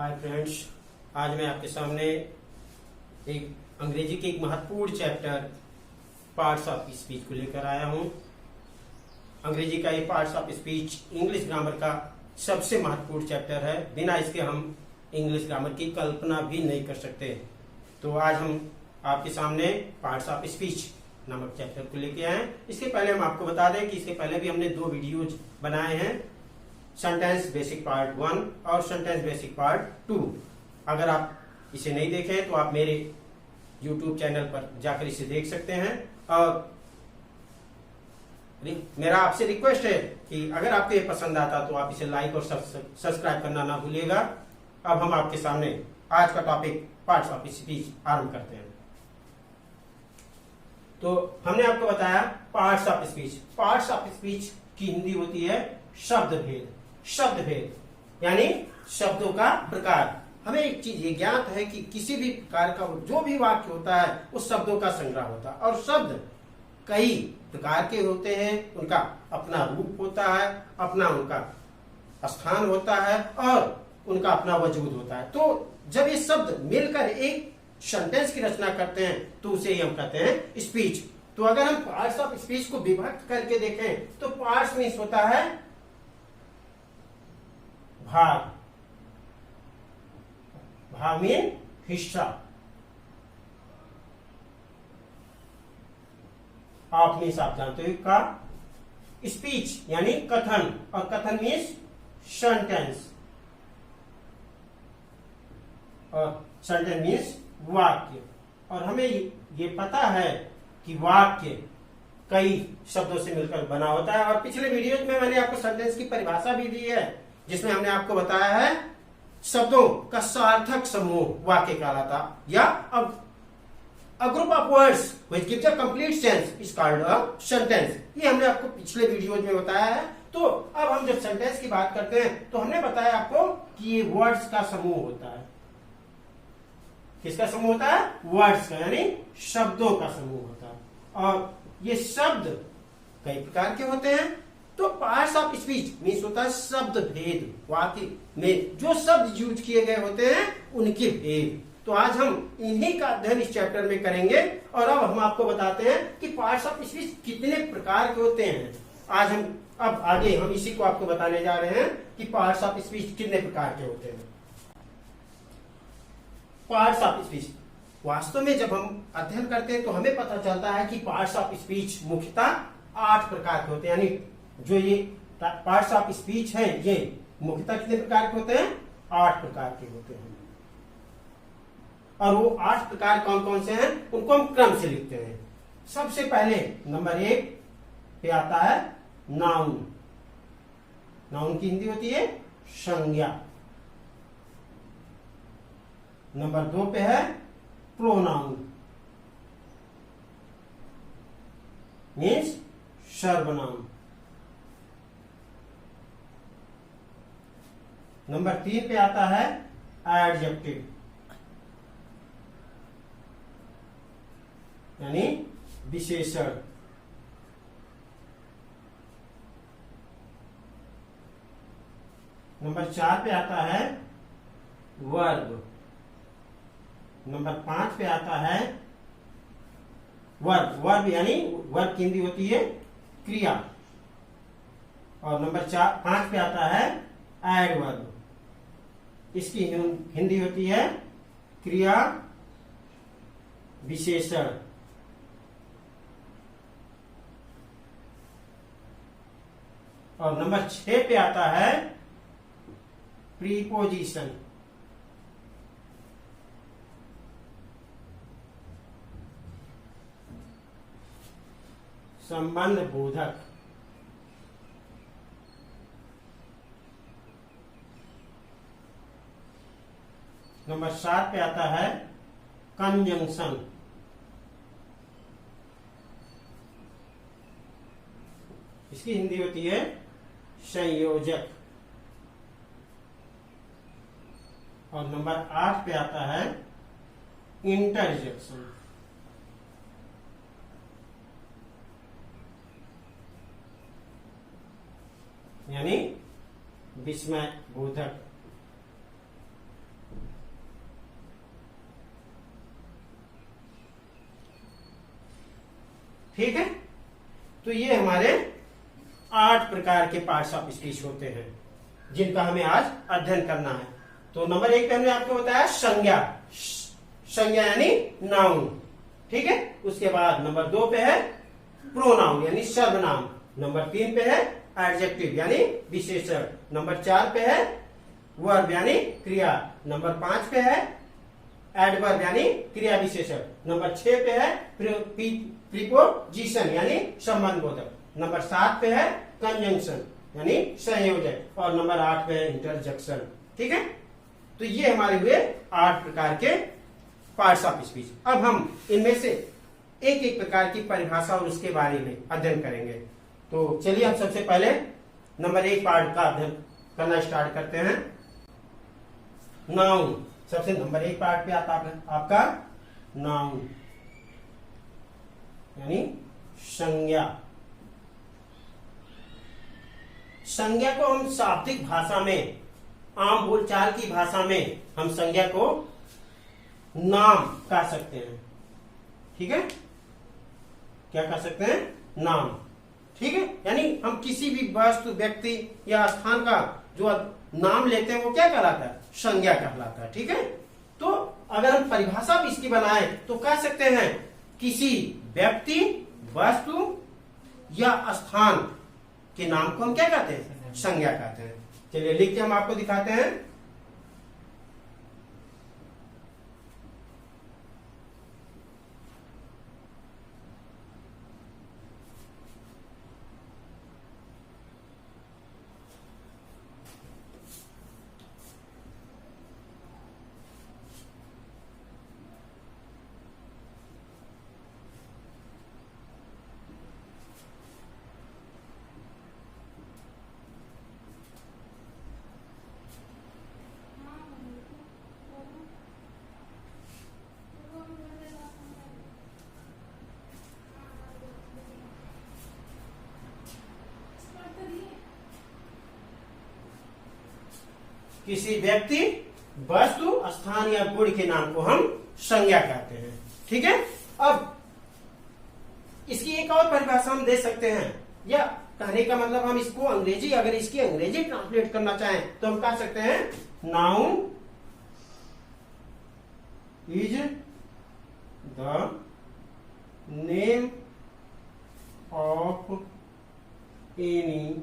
Hi friends, आज मैं आपके सामने एक अंग्रेजी के एक महत्वपूर्ण चैप्टर पार्ट्स ऑफ स्पीच को लेकर आया हूं। अंग्रेजी का ये parts of speech English grammar का सबसे महत्वपूर्ण चैप्टर है। बिना इसके हम इंग्लिश ग्रामर की कल्पना भी नहीं कर सकते। तो आज हम आपके सामने पार्ट्स ऑफ स्पीच नामक चैप्टर को लेके आए हैं। इसके पहले हम आपको बता दें कि इसके पहले भी हमने 2 वीडियोज बनाए हैं, सेंटेंस बेसिक पार्ट 1 और सेंटेंस बेसिक पार्ट 2। अगर आप इसे नहीं देखें तो आप मेरे YouTube चैनल पर जाकर इसे देख सकते हैं। और मेरा आपसे रिक्वेस्ट है कि अगर आपको ये पसंद आता तो आप इसे लाइक और सब्सक्राइब करना ना भूलिएगा। अब हम आपके सामने आज का टॉपिक पार्ट्स ऑफ स्पीच आरंभ करते हैं। तो हमने आपको बताया parts of speech. Parts of speech की हिंदी होती है शब्द भेद। शब्द भेद यानी शब्दों का प्रकार। हमें एक चीज ये ज्ञात है कि किसी भी प्रकार का जो भी वाक्य होता है उस शब्दों का संग्रह होता है, और शब्द कई प्रकार के होते हैं। उनका अपना रूप होता है, अपना उनका स्थान होता है और उनका अपना वजूद होता है। तो जब ये शब्द मिलकर एक सेंटेंस की रचना करते हैं तो उसे हम कहते हैं स्पीच। तो अगर हम पार्ट्स ऑफ स्पीच को विभक्त करके देखें तो पार्ट्स मीन्स होता है भाग। भाग मीन हिस्सा। ऑफ मीन्स आप जानते हो का। स्पीच यानी कथन, और कथन मीन्स सेंटेंस, और सेंटेंस मीन्स वाक्य। और हमें ये पता है कि वाक्य कई शब्दों से मिलकर बना होता है। और पिछले वीडियोज में मैंने आपको सेंटेंस की परिभाषा भी दी है, जिसमें हमने आपको बताया है शब्दों का सार्थक समूह वाक्य कहलाता, या a group of words which gives a complete sense is called a sentence। ये हमने आपको पिछले वीडियोज में बताया है। तो अब हम जब सेंटेंस की बात करते हैं तो हमने बताया आपको कि ये वर्ड्स का समूह होता है। किसका समूह होता है? वर्ड्स का, यानी शब्दों का समूह होता है। और ये शब्द कई प्रकार के होते हैं। तो पार्ट्स ऑफ स्पीच मीन्स होता है शब्द भेद। वाक्य में जो शब्द यूज किए गए होते हैं उनके भेद। तो आज हम इन्हीं का अध्ययन इस चैप्टर में करेंगे। और अब हम आपको बताते हैं कि पार्ट्स ऑफ स्पीच कितने प्रकार के होते हैं। आज हम अब आगे हम इसी को आपको बताने जा रहे हैं कि पार्ट्स ऑफ स्पीच कितने प्रकार के होते हैं। पार्ट्स ऑफ स्पीच वास्तव में जब हम अध्ययन करते हैं तो हमें पता चलता है कि पार्ट्स ऑफ स्पीच मुख्यतः 8 प्रकार के होते हैं। यानी जो ये पार्ट्स ऑफ स्पीच हैं ये मुख्यतः कितने प्रकार के होते हैं? 8 प्रकार के होते हैं। और वो 8 प्रकार कौन कौन से हैं उनको हम क्रम से लिखते हैं। सबसे पहले नंबर 1 पे आता है नाउन। नाउन की हिंदी होती है संज्ञा। नंबर 2 पे है प्रोनाउन, मीन्स सर्वनाम। नंबर 3 पे आता है एडजेक्टिव, यानी विशेषण। नंबर 4 पे आता है वर्ब। नंबर 5 पे आता है वर्ब। वर्ब यानी वर्ब की हिंदी होती है क्रिया। और नंबर 5 पे आता है एडवर्ब। इसकी हिंदी होती है क्रिया विशेषण। और नंबर 6 पे आता है प्रीपोजिशन। संबंध बोधक। नंबर 7 पे आता है कंजंक्शन। इसकी हिंदी होती है संयोजक। और नंबर 8 पे आता है इंटरजेक्शन। यानी विस्मय बोधक। ठीक है, तो ये हमारे 8 प्रकार के पार्ट्स ऑफ स्पीच होते हैं जिनका हमें आज अध्ययन करना है। तो नंबर 1 पे हमने आपको बताया संज्ञा, संज्ञा यानी नाउन, ठीक है। उसके बाद नंबर 2 पे है प्रोनाउन यानी सर्वनाम, नंबर 3 पे है एडजेक्टिव यानी विशेषण, नंबर 4 पे है वर्ब यानी क्रिया, नंबर 5 पे है एडवर्ब यानी क्रिया विशेषण, नंबर 6 पे है प्रीपोजिशन यानी संबंधबोधक, नंबर 7 पे है कंजंक्शन यानी संयोजक, और नंबर 8 पे है इंटरजेक्शन, ठीक है। तो ये हमारे हुए 8 प्रकार के पार्ट्स ऑफ स्पीच। अब हम इनमें से एक एक प्रकार की परिभाषा और उसके बारे में अध्ययन करेंगे। तो चलिए हम सबसे पहले नंबर 1 पार्ट का अध्ययन करना स्टार्ट करते हैं। नाउन, सबसे नंबर 1 पार्ट पे आता है आपका नाउन यानी संज्ञा। संज्ञा को हम शाब्दिक भाषा में, आम बोलचाल की भाषा में हम संज्ञा को नाम कह सकते हैं, ठीक है। क्या कह सकते हैं? नाम, ठीक है। यानी हम किसी भी वस्तु, व्यक्ति या स्थान का जो नाम लेते हैं वो क्या कहलाता है? संज्ञा कहलाता है, ठीक है। तो अगर हम परिभाषा भी इसकी बनाए तो कह सकते हैं किसी व्यक्ति, वस्तु या स्थान के नाम को हम क्या कहते हैं? संज्ञा कहते हैं। चलिए लिख के हम आपको दिखाते हैं। किसी व्यक्ति, वस्तु, स्थान या गुण के नाम को हम संज्ञा कहते हैं, ठीक है। अब इसकी एक और परिभाषा हम दे सकते हैं, या कहने का मतलब हम इसको अंग्रेजी, अगर इसकी अंग्रेजी ट्रांसलेट करना चाहें तो हम कह सकते हैं noun is the name of any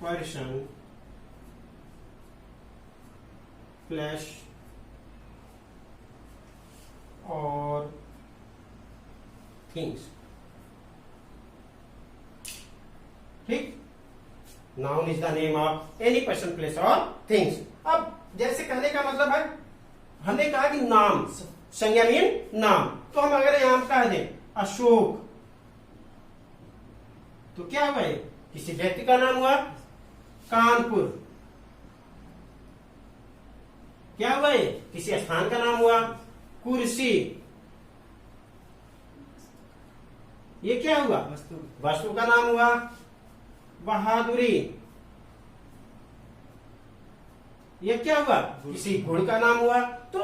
person, place or things, ठीक। Noun is the name of any person, place और थिंग्स। अब जैसे कहने का मतलब है, हमने कहा कि नाम, संज्ञा मीन नाम, तो हम अगर यहां कह दें अशोक, तो क्या हुआ? किसी व्यक्ति का नाम हुआ कानपुर, क्या हुआ? किसी स्थान का नाम हुआ कुर्सी, ये क्या हुआ? वस्तु का नाम हुआ बहादुरी, ये क्या हुआ? किसी गुण का नाम हुआ। तो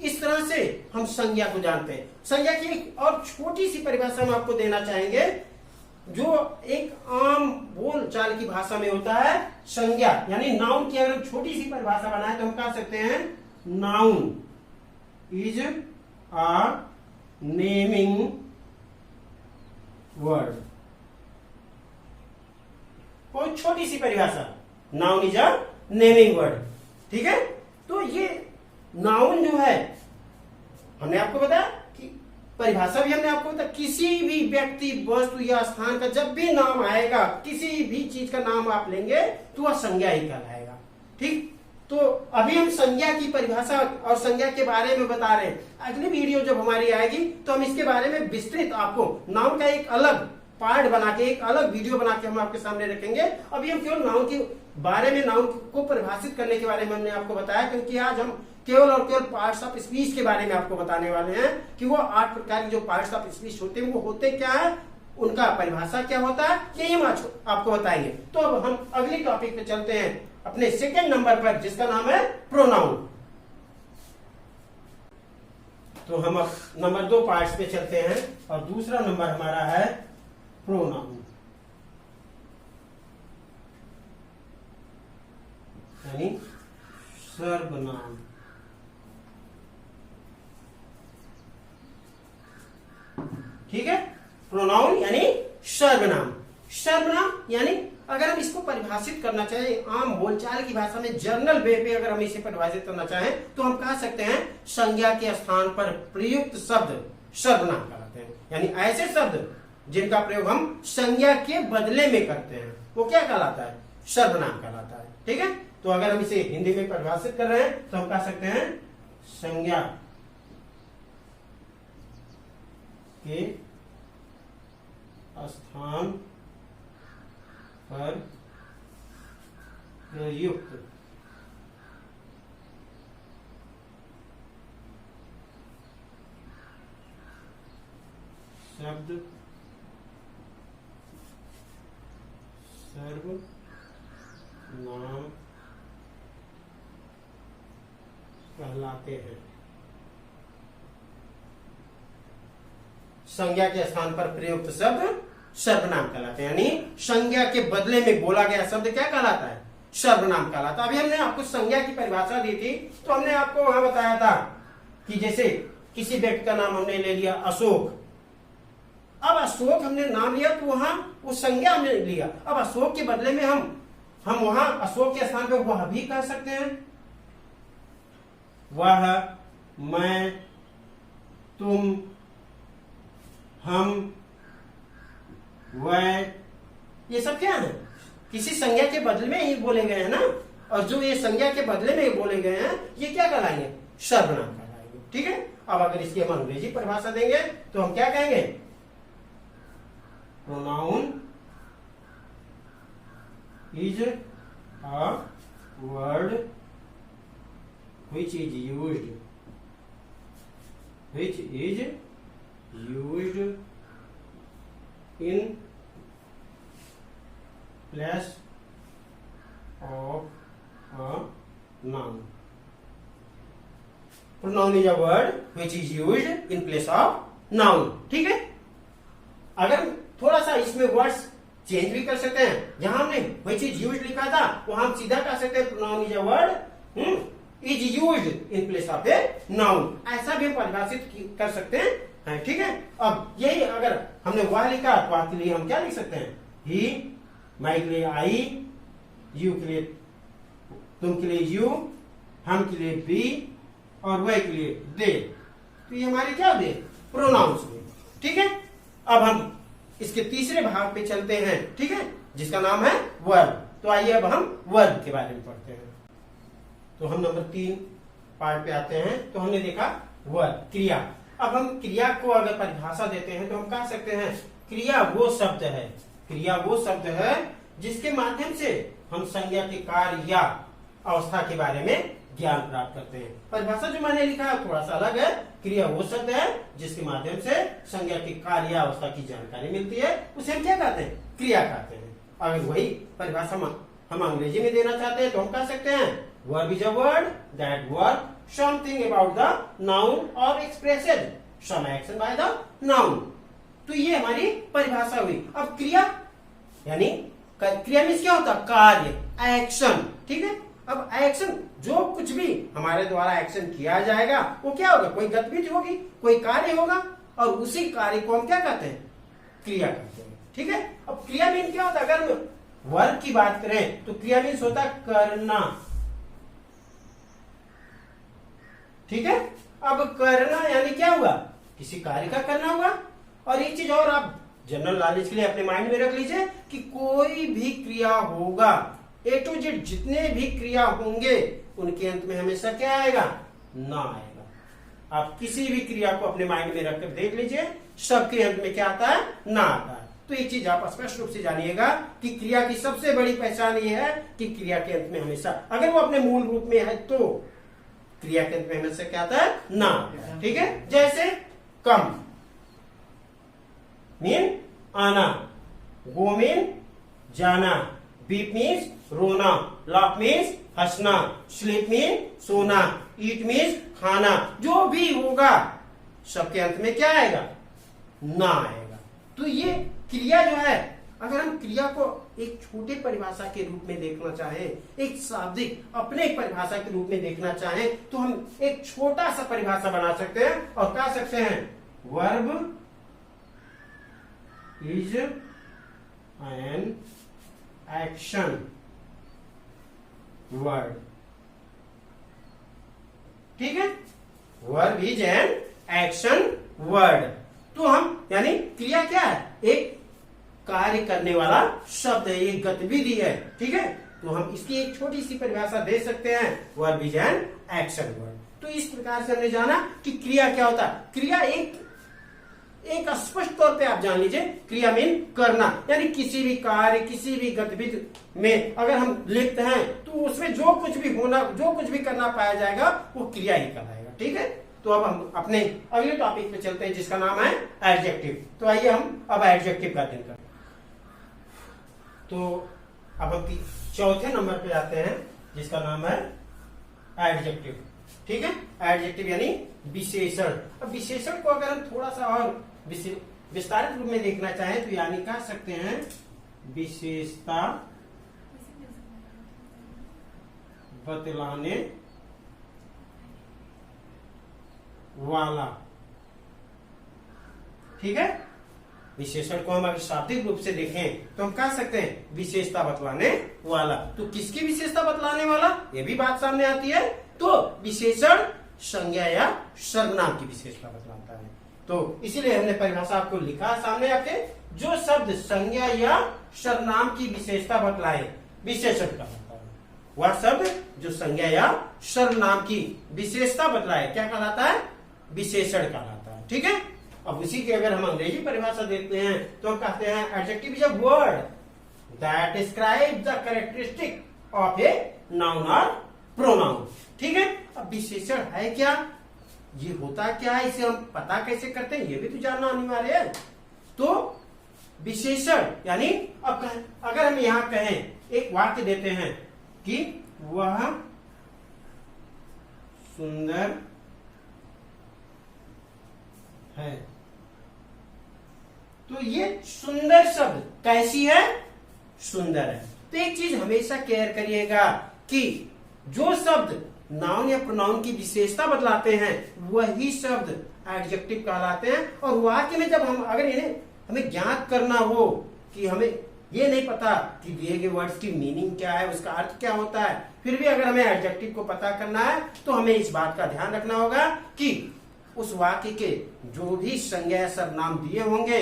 इस तरह से हम संज्ञा को जानते हैं। संज्ञा की एक और छोटी सी परिभाषा हम आपको देना चाहेंगे, जो एक आम बोल चाल की भाषा में होता है। संज्ञा यानी नाउन की अगर छोटी सी परिभाषा बनाए तो हम कह सकते हैं noun is a naming word. कोई छोटी सी परिभाषा, noun is a naming word, ठीक है। तो ये नाउन जो है, हमने आपको बताया कि परिभाषा भी हमने आपको बताया, किसी भी व्यक्ति, वस्तु या स्थान का जब भी नाम आएगा, किसी भी चीज का नाम आप लेंगे तो वह संज्ञा ही कहलाएगा, ठीक। तो अभी हम संज्ञा की परिभाषा और संज्ञा के बारे में बता रहे हैं। अगली वीडियो जब हमारी आएगी तो हम इसके बारे में विस्तृत आपको नाउन का एक अलग पार्ट बना के, एक अलग वीडियो बना के हम आपके सामने रखेंगे। अभी हम केवल नाउन के बारे में, नाउन को परिभाषित करने के बारे में हमने आपको बताया, क्योंकि आज हम केवल और केवल पार्ट्स ऑफ स्पीच के बारे में आपको बताने वाले हैं कि वो 8 प्रकार के जो पार्ट्स ऑफ स्पीच होते हैं वो होते क्या है, उनका परिभाषा क्या होता है, यही हम आज आपको बताएंगे। तो अब हम अगली टॉपिक पे चलते हैं, अपने सेकंड नंबर पर, जिसका नाम है प्रोनाउन। तो हम अब नंबर 2 पार्ट्स पे चलते हैं और दूसरा नंबर हमारा है प्रोनाउन, यानी सर्वनाम। ठीक है, प्रोनाउन यानी सर्वनाम। सर्वनाम यानी अगर हम इसको परिभाषित करना चाहें आम बोलचाल की भाषा में, जर्नल वे पे अगर हम इसे परिभाषित करना चाहें तो हम कह सकते हैं संज्ञा के स्थान पर प्रयुक्त शब्द सर्वनाम कहलाते हैं। यानी ऐसे शब्द जिनका प्रयोग हम संज्ञा के बदले में करते हैं वो क्या कहलाता है? सर्वनाम कहलाता है। ठीक है, तो अगर हम इसे हिंदी में परिभाषित कर रहे हैं तो हम कह सकते हैं संज्ञा के स्थान पर प्रयुक्त शब्द सर्वनाम कहलाते हैं। संज्ञा के स्थान पर प्रयुक्त शब्द सर्वनाम कहलाते हैं, यानी संज्ञा के बदले में बोला गया शब्द क्या कहलाता है? सर्वनाम कहलाता है। अभी हमने आपको संज्ञा की परिभाषा दी थी तो हमने आपको वहां बताया था कि जैसे किसी व्यक्ति का नाम हमने ले लिया अशोक, अब अशोक हमने नाम लिया तो वहां वो संज्ञा हमने लिया। अब अशोक के बदले में हम वहां अशोक के स्थान पे वह भी कह सकते हैं, वह, मैं, तुम, हम, वह, ये सब क्या है? किसी संज्ञा के बदले में ही बोले गए हैं ना, और जो ये संज्ञा के बदले में बोले गए हैं ये क्या कहलाएंगे? सर्वनाम कहलाएंगे। ठीक है, अब अगर इसकी हम अंग्रेजी परिभाषा देंगे तो हम क्या कहेंगे? Pronoun is a word which is used in place of a noun. Pronoun is a word which is used in place of noun. ठीक है, अगर थोड़ा सा इसमें वर्ड्स चेंज भी कर सकते हैं, जहां हमने which is used लिखा था वहां हम सीधा कह सकते हैं pronoun is a word is used in place of a noun, ऐसा भी हम परिभाषित कर सकते हैं। ठीक है, अब यही अगर हमने वह लिखा तो आपके लिए हम क्या लिख सकते हैं? ही, मैं के लिए आई, यू के लिए, तुम के लिए यू, हम के लिए बी और वह के लिए दे। तो ये हमारे क्या हुए? प्रोनाउंस हुए। ठीक है, अब हम इसके तीसरे भाग पे चलते हैं। ठीक है, जिसका नाम है वर्ब। तो आइए अब हम वर्ब के बारे में पढ़ते हैं। तो हम नंबर 3 पार्ट पे आते हैं। तो हमने देखा वर्ब, क्रिया। अब हम क्रिया को अगर परिभाषा देते हैं तो हम कह सकते हैं क्रिया वो शब्द है, क्रिया वो शब्द है जिसके माध्यम से हम संज्ञा के कार्य या अवस्था के बारे में ज्ञान प्राप्त करते हैं। परिभाषा जो मैंने लिखा है थोड़ा सा अलग है। क्रिया वो शब्द है जिसके माध्यम से संज्ञा के कार्य या अवस्था की जानकारी मिलती है, उसे हम क्या कहते हैं? क्रिया कहते हैं। अगर वही परिभाषा हम अंग्रेजी में देना चाहते हैं तो हम कह सकते हैं verb is a word that work something about the noun or expresses some action by the noun. तो ये हमारी परिभाषा हुई। अब क्रिया यानी क्रिया में क्या होता है? कार्य, एक्शन। ठीक है, अब एक्शन जो कुछ भी हमारे द्वारा एक्शन किया जाएगा वो क्या होगा? कोई गतिविधि होगी, कोई कार्य होगा, और उसी कार्य को हम क्या कहते हैं? क्रिया कहते हैं। ठीक है, अब क्रिया मीन क्या होता है? अगर हम वर्ब की बात करें तो क्रिया मीन्स होता है करना। ठीक है, अब करना यानी क्या हुआ? किसी कार्य का करना हुआ। और एक चीज और आप जनरल नॉलेज के लिए अपने माइंड में रख लीजिए कि कोई भी क्रिया होगा, ए टू जेड जितने भी क्रिया होंगे उनके अंत में हमेशा क्या आएगा? ना आएगा। आप किसी भी क्रिया को अपने माइंड में रखकर देख लीजिए, सबके अंत में क्या आता है? ना आता है। तो ये चीज आप स्पष्ट रूप से जानिएगा कि क्रिया की सबसे बड़ी पहचान ये है कि क्रिया के अंत में हमेशा, अगर वो अपने मूल रूप में है तो क्रिया के अंत में हमेशा क्या आता है? ना। ठीक है, जैसे कम मीन आना, गो मीन जाना, बीप मीन्स रोना, लाफ मीन्स हंसना, स्लीप मीन सोना, ईट मीन्स खाना। जो भी होगा शब्द के अंत में क्या आएगा, ना आएगा। तो ये क्रिया जो है, अगर हम क्रिया को एक छोटे परिभाषा के रूप में देखना चाहें, एक शाब्दिक अपने परिभाषा के रूप में देखना चाहें, तो हम एक छोटा सा परिभाषा बना सकते हैं और कह सकते हैं verb is an action word. ठीक है, verb is an action word. तो हम यानी क्रिया क्या है, एक कार्य करने वाला शब्द है, एक गतिविधि है। ठीक है, तो हम इसकी एक छोटी सी परिभाषा दे सकते हैं, verb is an action word. तो इस प्रकार से हमने जाना कि क्रिया क्या होता है। क्रिया एक स्पष्ट तौर पे आप जान लीजिए, क्रिया मीन करना, यानी किसी भी कार्य, किसी भी गतिविधि में अगर हम लिखते हैं तो उसमें जो कुछ भी होना, जो कुछ भी करना पाया जाएगा वो क्रिया ही कहलाएगा। ठीक है, तो अब हम अपने अगले टॉपिक पे चलते हैं जिसका नाम है एडजेक्टिव। तो आइए हम अब एडजेक्टिव का अध्ययन करें। तो अब हम चौथे नंबर पे आते हैं जिसका नाम है एडजेक्टिव। ठीक है, एडजेक्टिव यानी विशेषण। अब विशेषण को अगर हम थोड़ा सा और विस्तारित रूप में देखना चाहें तो यानी कह सकते हैं विशेषता बतलाने वाला। ठीक है, विशेषण को हम अगर शाब्दिक रूप से देखें तो हम कह सकते हैं विशेषता बतलाने वाला। तो किसकी विशेषता बतलाने वाला, ये भी बात सामने आती है। तो विशेषण संज्ञा या सर्वनाम की विशेषता बतलाता है। तो इसीलिए हमने परिभाषा आपको लिखा सामने आपके, जो शब्द संज्ञा या सर्वनाम की विशेषता बतलाए विशेषण कहलाता है। वह शब्द जो संज्ञा या सर्वनाम की विशेषता बतलाए क्या कहलाता है, विशेषण कहलाता है। ठीक है, अब उसी की अगर हम अंग्रेजी परिभाषा देखते हैं तो हम कहते हैं adjective is a word that describe the characteristic of a noun और प्रोनाउन। ठीक है, अब विशेषण है क्या, ये होता क्या है, इसे हम पता कैसे करते हैं, ये भी तो जानना अनिवार्य है। तो विशेषण यानी अब अगर हम यहां कहें, एक वाक्य देते हैं कि वह सुंदर है, तो ये सुंदर शब्द कैसी है, सुंदर है। तो एक चीज हमेशा केयर करिएगा कि जो शब्द नाउन या प्रोनाउन की विशेषता बतलाते हैं वही शब्द एडजेक्टिव कहलाते हैं। और वाक्य में जब हम अगर इन्हें हमें ज्ञात करना हो कि हमें ये नहीं पता कि दिए गए वर्ड्स की मीनिंग क्या है, उसका अर्थ क्या होता है, फिर भी अगर हमें एडजेक्टिव को पता करना है तो हमें इस बात का ध्यान रखना होगा कि उस वाक्य के जो भी संज्ञा या सर्वनाम दिए होंगे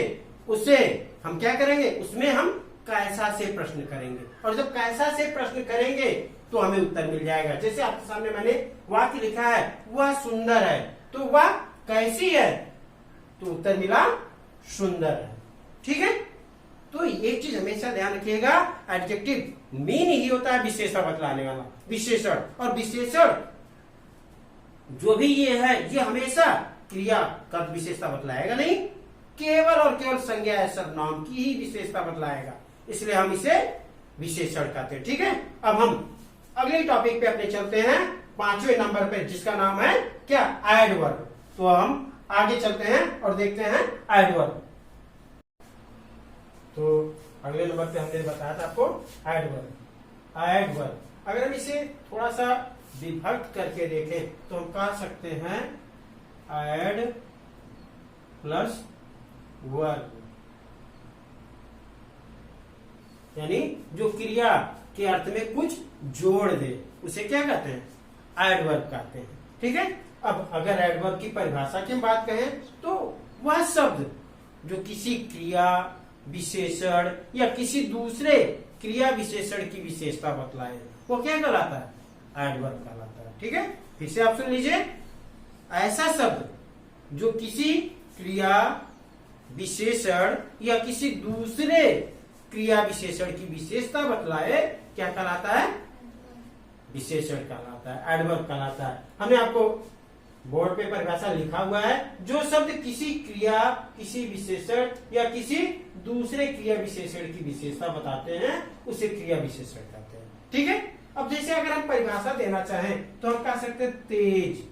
उसे हम क्या करेंगे, उसमें हम कैसा से प्रश्न करेंगे। और जब कैसा से प्रश्न करेंगे तो हमें उत्तर मिल जाएगा। जैसे आपके सामने मैंने वाक्य लिखा है वह सुंदर है, तो वह कैसी है, तो उत्तर मिला सुंदर है। ठीक है, तो एक चीज हमेशा ध्यान रखिएगा, एडजेक्टिव मीन ही होता है विशेषता बतलाने वाला विशेषण। और विशेषण जो भी ये है ये हमेशा क्रिया का विशेषता बतलाएगा नहीं, केवल और केवल संज्ञा या सर्वनाम की ही विशेषता बतलाएगा, इसलिए हम इसे विशेषण कहते हैं। ठीक है, अब हम अगले टॉपिक पे अपने चलते हैं 5वें नंबर पे जिसका नाम है क्या, एडवर्ब। तो हम आगे चलते हैं और देखते हैं एडवर्ब। तो अगले नंबर पे हमने बताया था आपको एडवर्ब। एडवर्ब अगर हम इसे थोड़ा सा विभक्त करके देखें तो हम कह सकते हैं एड प्लस वर्ब, यानी जो क्रिया के अर्थ में कुछ जोड़ दे उसे क्या कहते हैं, एडवर्ब कहते हैं। ठीक है, अब अगर एडवर्ब की परिभाषा की हम बात करें तो वह शब्द जो किसी क्रिया विशेषण या किसी दूसरे क्रिया विशेषण की विशेषता बतलाए वो क्या कहलाता है, एडवर्ब कहलाता है। ठीक है, फिर से आप सुन लीजिए, ऐसा शब्द जो किसी क्रिया विशेषण या किसी दूसरे क्रिया विशेषण की विशेषता बतलाए क्या कहलाता है, विशेषण कहलाता है, एडवर्ब कहलाता है। हमने आपको बोर्ड पे परिभाषा लिखा हुआ है, जो शब्द किसी क्रिया किसी विशेषण या किसी दूसरे क्रिया विशेषण की विशेषता बताते हैं उसे क्रिया विशेषण कहते हैं। ठीक है, अब जैसे अगर हम परिभाषा देना चाहें तो हम कह सकते हैं तेज,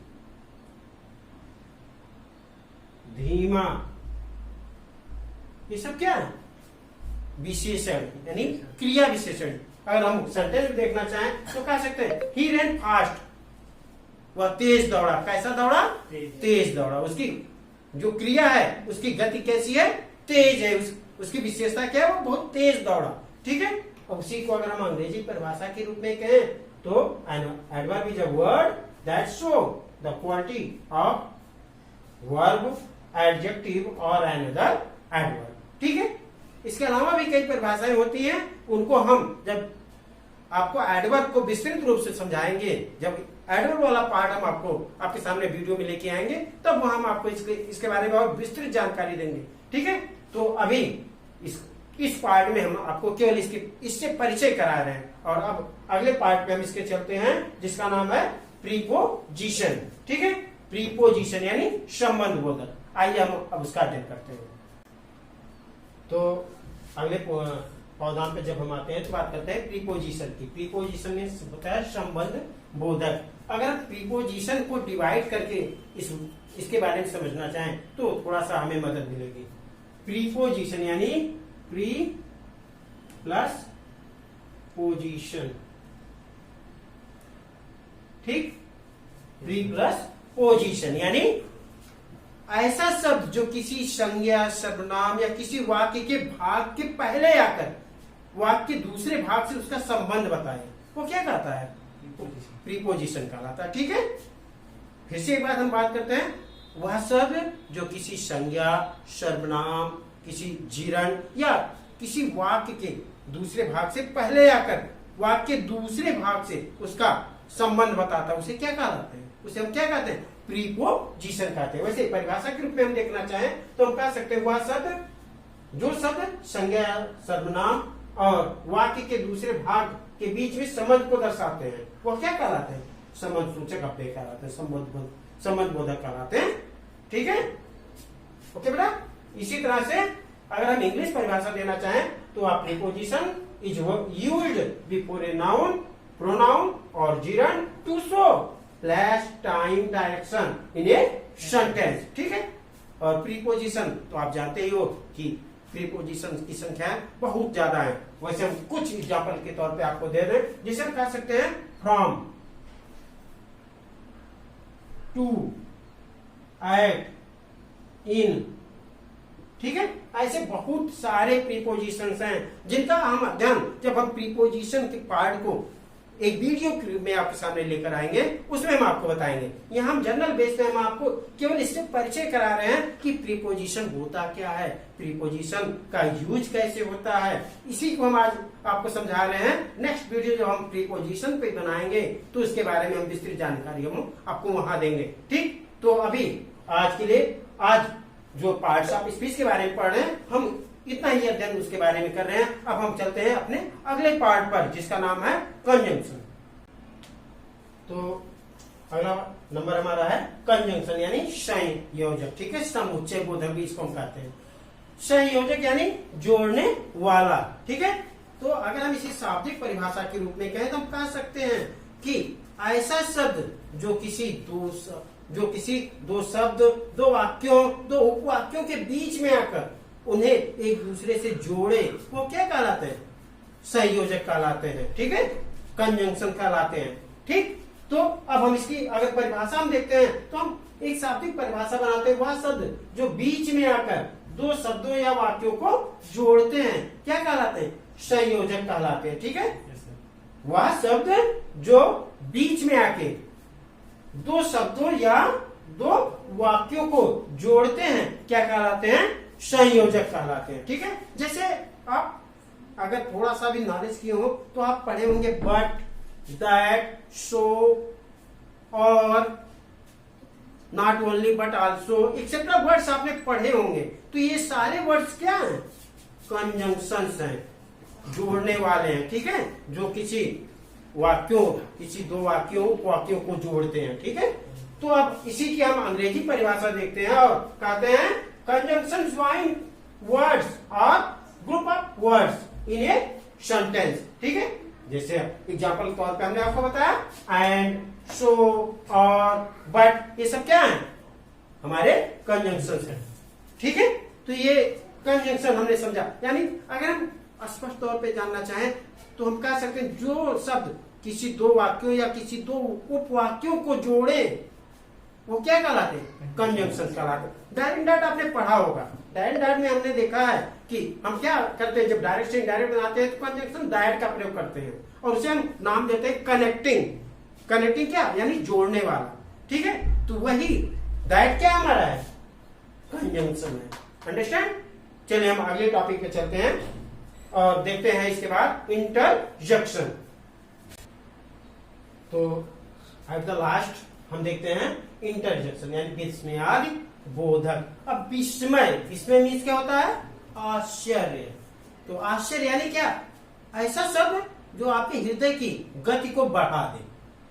धीमा, ये सब क्या है? विशेषण यानी क्रिया विशेषण। अगर हम सेंटेंस में देखना चाहें तो कह सकते हैं ही रैन फास्ट, वह तेज दौड़ा। कैसा दौड़ा? तेज दौड़ा। उसकी जो क्रिया है उसकी गति कैसी है? तेज है। उसकी विशेषता क्या है? वो बहुत तेज दौड़ा। ठीक है। और उसी को अगर हम अंग्रेजी परिभाषा के रूप में कहें तो adverb is a word that show the quality of verb, adjective और अनदर एडवर्ब। ठीक है। इसके अलावा भी कई परिभाषाएं होती हैं, उनको हम जब आपको एडवर्ब को विस्तृत रूप से समझाएंगे, जब एडवर्ब वाला पार्ट हम आपको आपके सामने वीडियो में लेके आएंगे, तब हम आपको इसके बारे में और विस्तृत जानकारी देंगे। ठीक है। तो अभी इस पार्ट में हम आपको केवल इससे परिचय करा रहे हैं, और अब अगले पार्ट में हम इसके चलते हैं जिसका नाम है प्रीपोजिशन। ठीक है। प्रीपोजिशन यानी संबंध बोधक। आइए हम अब उसका अध्ययन करते हैं। तो अगले पौधान पे जब हम आते हैं तो बात करते हैं प्रीपोजिशन की। प्रीपोजिशन में होता है संबंध बोधक। अगर प्रीपोजिशन को डिवाइड करके इसके बारे में समझना चाहें तो थोड़ा सा हमें मदद मिलेगी। प्रीपोजिशन यानी प्री प्लस पोजिशन। ठीक। प्री प्लस पोजिशन यानी ऐसा शब्द जो किसी संज्ञा, सर्वनाम या किसी वाक्य के भाग के पहले आकर वाक्य के दूसरे भाग से उसका संबंध बताए, वो क्या कहता है? प्रीपोजिशन कहलाता है। ठीक है। फिर से एक बात हम बात करते हैं, वह शब्द जो किसी संज्ञा, सर्वनाम, किसी जीरण या किसी वाक्य के दूसरे भाग से पहले आकर वाक्य के दूसरे भाग से उसका संबंध बताता है, उसे क्या कहलाते हैं? उसे हम क्या कहते हैं? प्रीपोजिशन कहते हैं। वैसे परिभाषा के रूप में हम देखना चाहें तो हम कह सकते हैं वह शब्द जो शब्द संज्ञा, सर्वनाम और वाक्य के दूसरे भाग के बीच में संबंध को दर्शाते हैं, वो क्या कहलाते हैं? संबंध सूचक अव्यय कहलाते हैं, संबंध बोधक कहलाते हैं। ठीक है। ओके बेटा। इसी तरह से अगर हम इंग्लिश परिभाषा देना चाहें तो आप preposition is used before a noun, pronoun और gerund to show place, time, direction in a sentence. ठीक है। और प्रीपोजिशन तो आप जानते ही हो कि प्रीपोजिशन की संख्या बहुत ज्यादा है। वैसे हम कुछ एग्जांपल के तौर पे आपको दे दें, जिसे हम कह सकते हैं फ्रॉम, टू, एट, इन। ठीक है। ऐसे बहुत सारे प्रीपोजिशंस हैं जिनका हम अध्ययन जब हम प्रीपोजिशन के पार्ट को एक वीडियो में आपके सामने लेकर आएंगे उसमें हम आपको बताएंगे। यहाँ हम जनरल बेस पे हम आपको केवल इससे परिचय करा रहे हैं कि प्रीपोजिशन होता क्या है, प्रीपोजिशन का यूज कैसे होता है, इसी को हम आज आपको समझा रहे हैं। नेक्स्ट वीडियो जो हम प्रीपोजिशन पे बनाएंगे तो उसके बारे में हम विस्तृत जानकारी हम आपको वहां देंगे। ठीक। तो अभी आज के लिए आज जो पार्ट्स ऑफ स्पीच के बारे में पढ़ रहे हैं हम इतना ही अध्ययन उसके बारे में कर रहे हैं। अब हम चलते हैं अपने अगले पार्ट पर जिसका नाम है कंजंक्शन। तो अगला नंबर हमारा है कंजंक्शन यानी संयोजक। ठीक है। समुच्चय बोधक भी इसको हम कहते हैं। संयोजक यानी जोड़ने वाला। ठीक है। तो अगर हम इसी शाब्दिक परिभाषा के रूप में कहें तो हम कह सकते हैं कि ऐसा शब्द जो किसी दो शब्द, दो वाक्यों, दो उपवाक्यों के बीच में आकर उन्हें एक दूसरे से जोड़े, वो क्या कहलाते हैं? संयोजक कहलाते हैं। ठीक है। कंजंक्शन कहलाते हैं। ठीक। तो अब हम इसकी अगर परिभाषा हम देखते हैं तो हम एक शाब्दिक परिभाषा बनाते हैं, वह शब्द जो बीच में आकर दो शब्दों या वाक्यों को जोड़ते हैं क्या कहलाते हैं? संयोजक कहलाते हैं। ठीक है। वह शब्द जो बीच में आके दो शब्दों या दो वाक्यों को जोड़ते हैं क्या कहलाते हैं? संयोजक कहलाते हैं। ठीक है। जैसे आप अगर थोड़ा सा भी नॉलेज किए हो तो आप पढ़े होंगे बट, दैट, सो और not only but also etcetera words आपने पढ़े होंगे। तो ये सारे वर्ड्स क्या हैं? कंजंक्शंस हैं, जोड़ने वाले हैं। ठीक है। जो किसी दो वाक्यों उपवाक्यों को जोड़ते हैं। ठीक है। तो अब इसी की हम अंग्रेजी परिभाषा देखते हैं और कहते हैं कंजंक्शन ज्वाइन वर्ड्स और group of words in a sentence. ठीक है। जैसे एग्जांपल के तौर पे हमने आपको बताया एंड, सो और बट, ये सब क्या है? हमारे कंजंक्शन है। ठीक है, तो ये कंजंक्शन हमने समझा। यानी अगर हम स्पष्ट तौर पे जानना चाहें तो हम कह सकते हैं जो शब्द किसी दो वाक्यों या किसी दो उपवाक्यों को जोड़े वो क्या कहलाते हैं? कंजंक्शन कहलाते हैं। डायरेक्ट डायरेक्ट आपने पढ़ा होगा। डायरेक्ट डायरेक्ट में हमने देखा है कि हम क्या करते हैं, जब डायरेक्ट से इनडायरेक्ट बनाते हैं तो कंजंक्शन डायरेक्ट का प्रयोग करते हैं और उसे हम नाम देते हैं कनेक्टिंग। कनेक्टिंग क्या यानी जोड़ने वाला। ठीक है, तो वही डायरेक्ट क्या हमारा है? कंजंक्शन है। अंडरस्टैंड? चलिए हम अगले टॉपिक पे चलते हैं और देखते हैं इसके बाद इंटरजेक्शन। तो एट द लास्ट हम देखते हैं इंटरजेक्शन यानी विस्मयादि बोधक। अब विस्मय, विस्मय मीन्स क्या होता है? आश्चर्य। तो आश्चर्य यानी क्या? ऐसा शब्द जो आपके हृदय की गति को बढ़ा दे,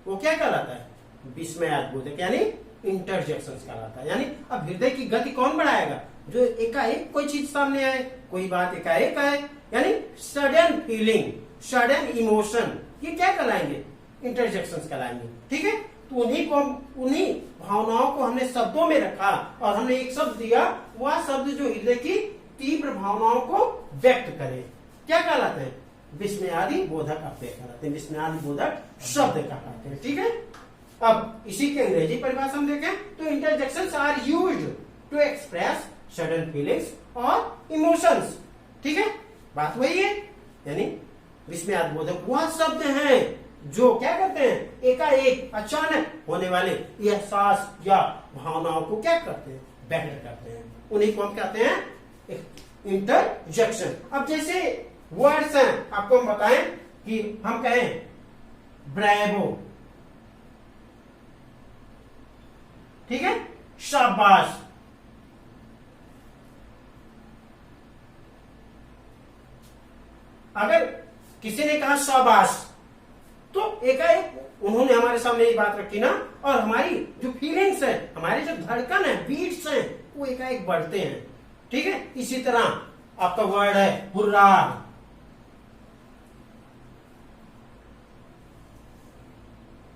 वो क्या कहलाता है? विस्मयादि बोधक यानी इंटरजेक्शन कहलाता है। यानी अब हृदय की गति कौन बढ़ाएगा? जो एकाएक कोई चीज सामने आए, कोई बात एकाएक आए, यानी सडन फीलिंग, सडन इमोशन, ये क्या कहलाएंगे? इंटरजेक्शन कहलाएंगे। ठीक है, तो उन्हीं भावनाओं को हमने शब्दों में रखा और हमने एक शब्द दिया, वह शब्द जो हृदय की तीव्र भावनाओं को व्यक्त करे, क्या कहलाते हैं? विस्मयादि बोधक अव्यय कहलाते हैं। विस्मयादि बोधक शब्द कहलाते हैं। ठीक है, अब इसी के अंग्रेजी परिभाषा हम देखें तो interjections are used to express sudden feelings और इमोशंस। ठीक है, बात वही है। यानी विस्मयादि बोधक वह शब्द हैं जो क्या करते हैं? एकाएक अचानक होने वाले एहसास या भावनाओं को क्या करते हैं? व्यक्त करते हैं। उन्हीं को हम कहते हैं इंटरजेक्शन। अब जैसे वर्ड्स हैं, आपको हम बताएं कि हम कहें ब्रेवो, ठीक है, शाबाश, अगर किसी ने कहा शाबाश तो एकाएक उन्होंने हमारे सामने ये बात रखी ना, और हमारी जो फीलिंग्स है, हमारी जो धड़कन है, बीट्स हैं, वो एकाएक बढ़ते हैं। ठीक है, इसी तरह आपका वर्ड है हुर्रा,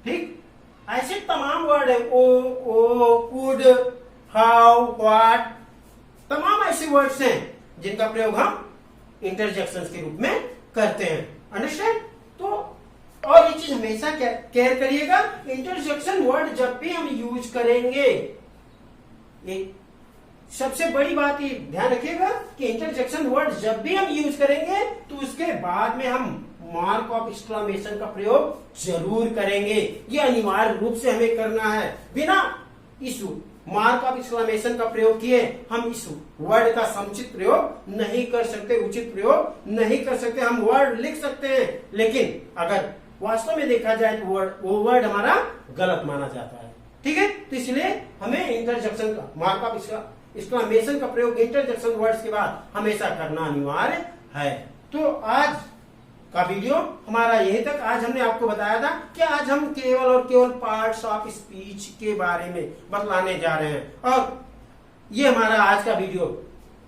ठीक, ऐसे तमाम वर्ड है, ओ कुड, हाउ, व्हाट, तमाम ऐसे वर्ड्स हैं जिनका प्रयोग हम इंटरजेक्शंस के रूप में करते हैं। अंडरस्टैंड? तो और ये चीज हमेशा केयर करिएगा, इंटरजेक्शन वर्ड जब भी हम यूज करेंगे, ये सबसे बड़ी बात ये ध्यान रखिएगा कि इंटरजेक्शन वर्ड जब भी हम यूज करेंगे तो उसके बाद में हम मार्क ऑफ एक्सक्लेमेशन का प्रयोग जरूर करेंगे। ये अनिवार्य रूप से हमें करना है। बिना इस मार्क ऑफ एक्सक्लेमेशन का प्रयोग किए हम इस वर्ड का समुचित प्रयोग नहीं कर सकते, उचित प्रयोग नहीं कर सकते। हम वर्ड लिख सकते हैं, लेकिन अगर वास्तव में देखा जाए तो वो वर्ड हमारा गलत माना जाता है। ठीक है, तो इसलिए हमें इंटरजेक्शन का, मार्क ऑफ एक्सक्लेमेशन का प्रयोग इंटरजेक्शन वर्ड्स के बाद हमेशा करना अनिवार्य है। तो आज का वीडियो हमारा यही तक। आज हमने आपको बताया था कि आज हम केवल और केवल पार्ट्स ऑफ स्पीच के बारे में बतलाने जा रहे हैं, और ये हमारा आज का वीडियो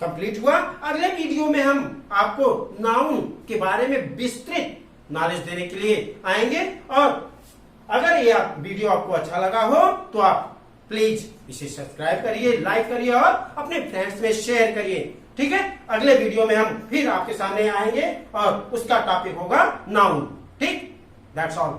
कंप्लीट हुआ। अगले वीडियो में हम आपको नाउन के बारे में विस्तृत नॉलेज देने के लिए आएंगे, और अगर ये वीडियो आपको अच्छा लगा हो तो आप प्लीज इसे सब्सक्राइब करिए, लाइक करिए और अपने फ्रेंड्स में शेयर करिए। ठीक है, अगले वीडियो में हम फिर आपके सामने आएंगे और उसका टॉपिक होगा नाउन। ठीक, दैट्स ऑल।